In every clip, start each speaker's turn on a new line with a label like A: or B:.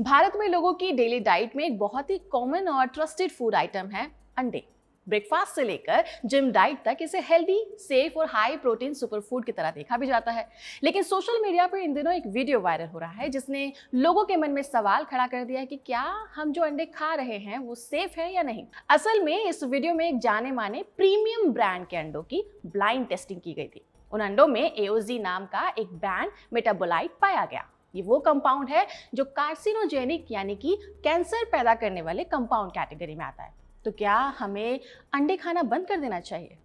A: भारत में लोगों की डेली डाइट में एक बहुत ही कॉमन और ट्रस्टेड फूड आइटम है अंडे। ब्रेकफास्ट से लेकर जिम डाइट तक इसे हेल्दी, सेफ और हाई प्रोटीन सुपरफूड की तरह देखा भी जाता है। लेकिन सोशल मीडिया पर इन दिनों एक वीडियो वायरल हो रहा है जिसने लोगों के मन में सवाल खड़ा कर दिया है कि क्या हम जो अंडे खा रहे हैं वो सेफ है या नहीं। असल में इस वीडियो में एक जाने माने प्रीमियम ब्रांड के अंडों की ब्लाइंड टेस्टिंग की गई थी। उन अंडों में एओजी नाम का एक बैन मेटाबोलाइट पाया गया। ये वो कंपाउंड है जो कार्सिनोजेनिक यानी कि कैंसर पैदा करने वाले कंपाउंड कैटेगरी में आता है। तो क्या हमें अंडे खाना बंद कर देना चाहिए?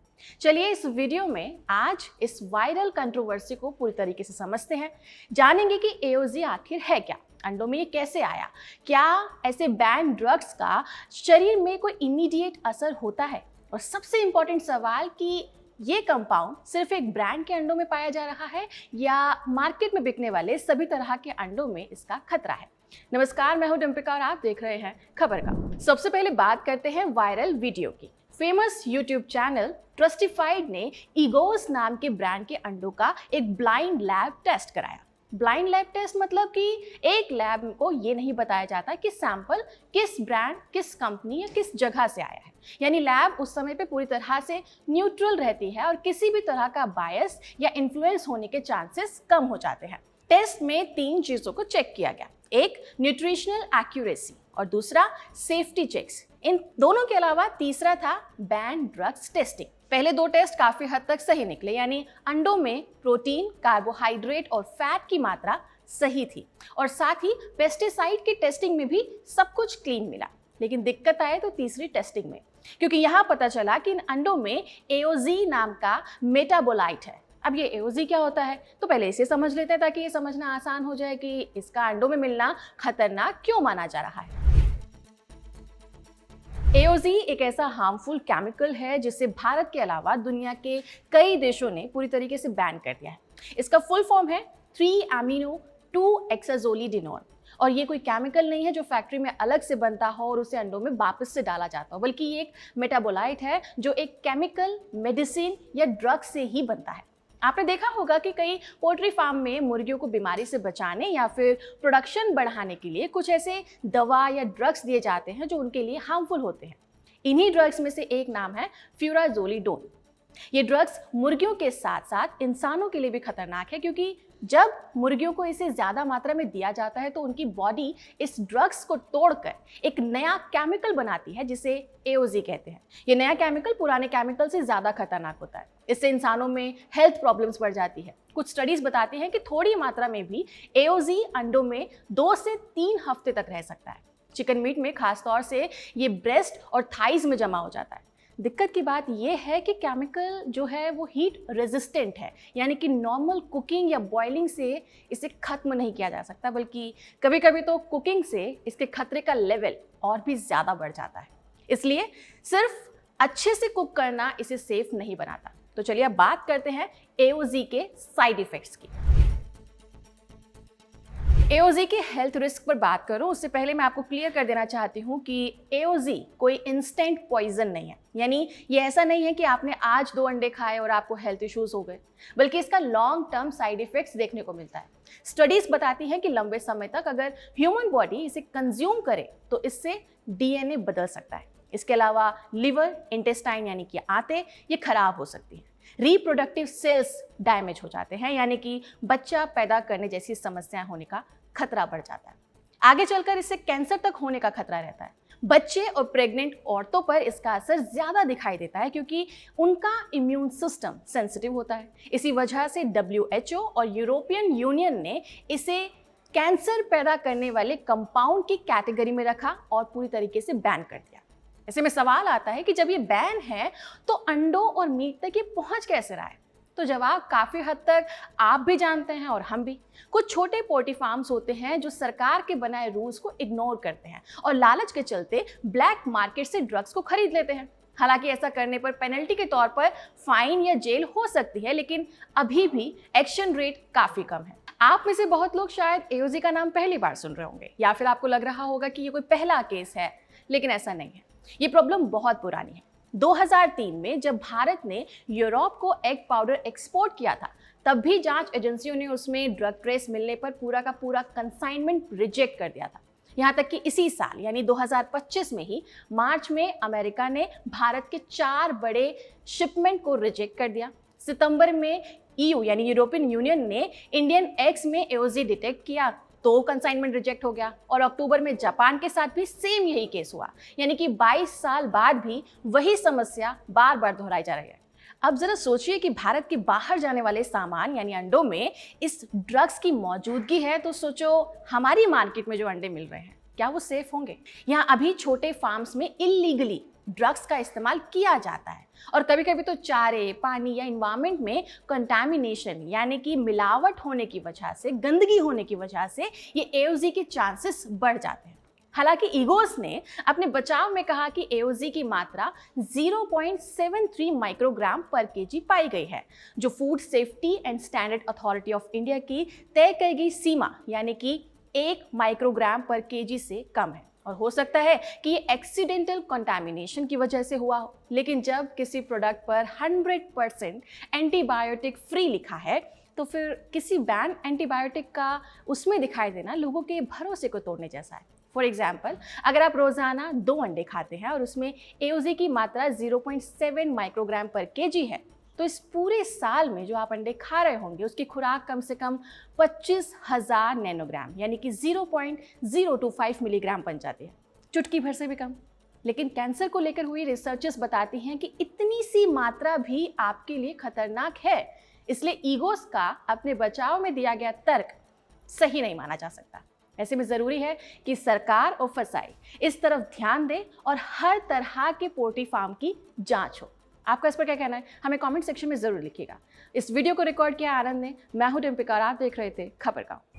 A: चलिए इस वीडियो में आज इस वायरल कंट्रोवर्सी को पूरी तरीके से समझते हैं। जानेंगे कि एओजी आखिर है क्या, अंडों में ये कैसे आया, क्या ऐसे बैन ड्रग्स का शरीर में कोई इमीडिएट असर होता है, और सबसे इंपॉर्टेंट सवाल कि ये कंपाउंड सिर्फ एक ब्रांड के अंडों में पाया जा रहा है या मार्केट में बिकने वाले सभी तरह के अंडों में इसका खतरा है। नमस्कार, मैं हूं डिम्पिका और आप देख रहे हैं खबर का। सबसे पहले बात करते हैं वायरल वीडियो की। फेमस यूट्यूब चैनल ट्रस्टिफाइड ने ईगोस नाम के ब्रांड के अंडों का एक ब्लाइंड लैब टेस्ट कराया। ब्लाइंड लैब टेस्ट मतलब कि एक लैब को ये नहीं बताया जाता कि सैंपल किस ब्रांड, किस कंपनी या किस जगह से आया है। यानी लैब उस समय पे पूरी तरह से न्यूट्रल रहती है और किसी भी तरह का बायस या इन्फ्लुएंस होने के चांसेस कम हो जाते हैं। टेस्ट में 3 चीजों को चेक किया गया, एक न्यूट्रिशनल एक्यूरेसी और दूसरा सेफ्टी चेक्स। इन दोनों के अलावा तीसरा था बैन ड्रग्स टेस्टिंग। पहले 2 टेस्ट काफी हद तक सही निकले, यानी अंडों में प्रोटीन, कार्बोहाइड्रेट और फैट की मात्रा सही थी और साथ ही पेस्टिसाइड की टेस्टिंग में भी सब कुछ क्लीन मिला। लेकिन दिक्कत आए तो तीसरी टेस्टिंग में, क्योंकि यहाँ पता चला कि इन अंडों में एओजी नाम का मेटाबोलाइट है। अब ये एओजी क्या होता है, तो पहले इसे समझ लेते हैं ताकि ये समझना आसान हो जाए कि इसका अंडों में मिलना खतरनाक क्यों माना जा रहा है। एओजी एक ऐसा हार्मफुल केमिकल है जिसे भारत के अलावा दुनिया के कई देशों ने पूरी तरीके से बैन कर दिया है। इसका फुल फॉर्म है 3-amino-2-hexazolidinone और ये कोई केमिकल नहीं है जो फैक्ट्री में अलग से बनता हो और उसे अंडों में वापस से डाला जाता हो, बल्कि ये एक मेटाबोलाइट है जो एक केमिकल, मेडिसिन या ड्रग से ही बनता है। आपने देखा होगा कि कई पोल्ट्री फार्म में मुर्गियों को बीमारी से बचाने या फिर प्रोडक्शन बढ़ाने के लिए कुछ ऐसे दवा या ड्रग्स दिए जाते हैं जो उनके लिए हार्मफुल होते हैं। इन्हीं ड्रग्स में से एक नाम है फ्यूराजोलिडोन। ये ड्रग्स मुर्गियों के साथ साथ इंसानों के लिए भी खतरनाक है, क्योंकि जब मुर्गियों को इसे ज्यादा मात्रा में दिया जाता है तो उनकी बॉडी इस ड्रग्स को तोड़कर एक नया केमिकल बनाती है जिसे एओजी कहते हैं। ये नया केमिकल पुराने केमिकल से ज्यादा खतरनाक होता है। इससे इंसानों में हेल्थ प्रॉब्लम्स बढ़ जाती है। कुछ स्टडीज बताती हैं कि थोड़ी मात्रा में भी एओजी अंडों में 2 से 3 हफ्ते तक रह सकता है। चिकन मीट में खासतौर से ये ब्रेस्ट और थाइज में जमा हो जाता है। दिक्कत की बात यह है कि केमिकल जो है वो हीट रेजिस्टेंट है, यानी कि नॉर्मल कुकिंग या बॉइलिंग से इसे खत्म नहीं किया जा सकता, बल्कि कभी कभी तो कुकिंग से इसके खतरे का लेवल और भी ज़्यादा बढ़ जाता है। इसलिए सिर्फ अच्छे से कुक करना इसे सेफ नहीं बनाता। तो चलिए अब बात करते हैं एओजी के साइड इफ़ेक्ट्स की। एओजी के हेल्थ रिस्क पर बात करूं उससे पहले मैं आपको क्लियर कर देना चाहती हूं कि एओजी कोई इंस्टेंट पॉइजन नहीं है। यानी ये ऐसा नहीं है कि आपने आज 2 अंडे खाए और आपको हेल्थ इश्यूज हो गए, बल्कि इसका लॉन्ग टर्म साइड इफेक्ट्स देखने को मिलता है। स्टडीज बताती हैं कि लंबे समय तक अगर ह्यूमन बॉडी इसे कंज्यूम करे तो इससे डीएनए बदल सकता है। इसके अलावा लिवर, इंटेस्टाइन यानी कि आंतें ये खराब हो सकती हैं। रिप्रोडक्टिव सेल्स डैमेज हो जाते हैं, यानी कि बच्चा पैदा करने जैसी समस्याएं होने का खतरा बढ़ जाता है। आगे चलकर इससे कैंसर तक होने का खतरा रहता है। बच्चे और प्रेग्नेंट औरतों पर इसका असर ज्यादा दिखाई देता है क्योंकि उनका इम्यून सिस्टम सेंसिटिव होता है। इसी वजह से WHO और यूरोपियन यूनियन ने इसे कैंसर पैदा करने वाले कंपाउंड की कैटेगरी में रखा और पूरी तरीके से बैन कर दिया। ऐसे में सवाल आता है कि जब ये बैन है तो अंडों और मीट तक ये पहुंच कैसे रहा है? तो जवाब काफ़ी हद तक आप भी जानते हैं और हम भी। कुछ छोटे पोल्ट्री फार्म्स होते हैं जो सरकार के बनाए रूल्स को इग्नोर करते हैं और लालच के चलते ब्लैक मार्केट से ड्रग्स को खरीद लेते हैं। हालांकि ऐसा करने पर पेनल्टी के तौर पर फाइन या जेल हो सकती है, लेकिन अभी भी एक्शन रेट काफ़ी कम है। आप में से बहुत लोग शायद एओजी का नाम पहली बार सुन रहे होंगे या फिर आपको लग रहा होगा कि ये कोई पहला केस है, लेकिन ऐसा नहीं है। ये प्रॉब्लम बहुत पुरानी है। 2003 में जब भारत ने यूरोप को एग पाउडर एक्सपोर्ट किया था, तब भी जांच एजेंसियों ने उसमें ड्रग ट्रेस मिलने पर पूरा का पूरा कंसाइनमेंट रिजेक्ट कर दिया था। यहाँ तक कि इसी साल यानी 2025 में ही मार्च में अमेरिका ने भारत के 4 बड़े शिपमेंट को रिजेक्ट कर दिया। सितंबर में ईयू यानी यूरोपियन यूनियन ने इंडियन एग्स में एओजी डिटेक्ट किया तो कंसाइनमेंट रिजेक्ट हो गया। और अक्टूबर में जापान के साथ भी सेम यही केस हुआ, यानी कि 22 साल बाद भी वही समस्या बार बार दोहराई जा रही है। अब जरा सोचिए कि भारत के बाहर जाने वाले सामान यानी अंडों में इस ड्रग्स की मौजूदगी है, तो सोचो हमारी मार्केट में जो अंडे मिल रहे हैं क्या वो सेफ होंगे? यहाँ अभी छोटे फार्म्स में इलीगली ड्रग्स का इस्तेमाल किया जाता है और कभी कभी तो चारे, पानी या इन्वायरमेंट में कंटामिनेशन यानी कि मिलावट होने की वजह से, गंदगी होने की वजह से ये एओजी के चांसेस बढ़ जाते हैं। हालांकि ईगोस ने अपने बचाव में कहा कि एओजी की मात्रा 0.73 माइक्रोग्राम पर केजी पाई गई है, जो food safety and standard authority of India की तय की गई सीमा यानी कि 1 माइक्रोग्राम पर केजी से कम है। और हो सकता है कि ये एक्सीडेंटल कंटामिनेशन की वजह से हुआ हो। लेकिन जब किसी प्रोडक्ट पर 100% एंटीबायोटिक फ्री लिखा है तो फिर किसी बैन एंटीबायोटिक का उसमें दिखाई देना लोगों के भरोसे को तोड़ने जैसा है। फॉर एग्जाम्पल, अगर आप रोजाना 2 अंडे खाते हैं और उसमें एओजी की मात्रा 0.7 माइक्रोग्राम पर केजी है, तो इस पूरे साल में जो आप अंडे खा रहे होंगे उसकी खुराक कम से कम 25,000 नैनोग्राम यानी कि 0.025 मिलीग्राम बन जाती है, चुटकी भर से भी कम। लेकिन कैंसर को लेकर हुई रिसर्चेस बताती हैं कि इतनी सी मात्रा भी आपके लिए खतरनाक है। इसलिए ईगोस का अपने बचाव में दिया गया तर्क सही नहीं माना जा सकता। ऐसे में ज़रूरी है कि सरकार और फसाई इस तरफ ध्यान दे और हर तरह के पोल्ट्री फार्म की जांच हो। आपका इस पर क्या कहना है हमें कमेंट सेक्शन में ज़रूर लिखिएगा। इस वीडियो को रिकॉर्ड किया आनंद ने। मैं हूं डिम्पिका और आप देख रहे थे खबर गाँव।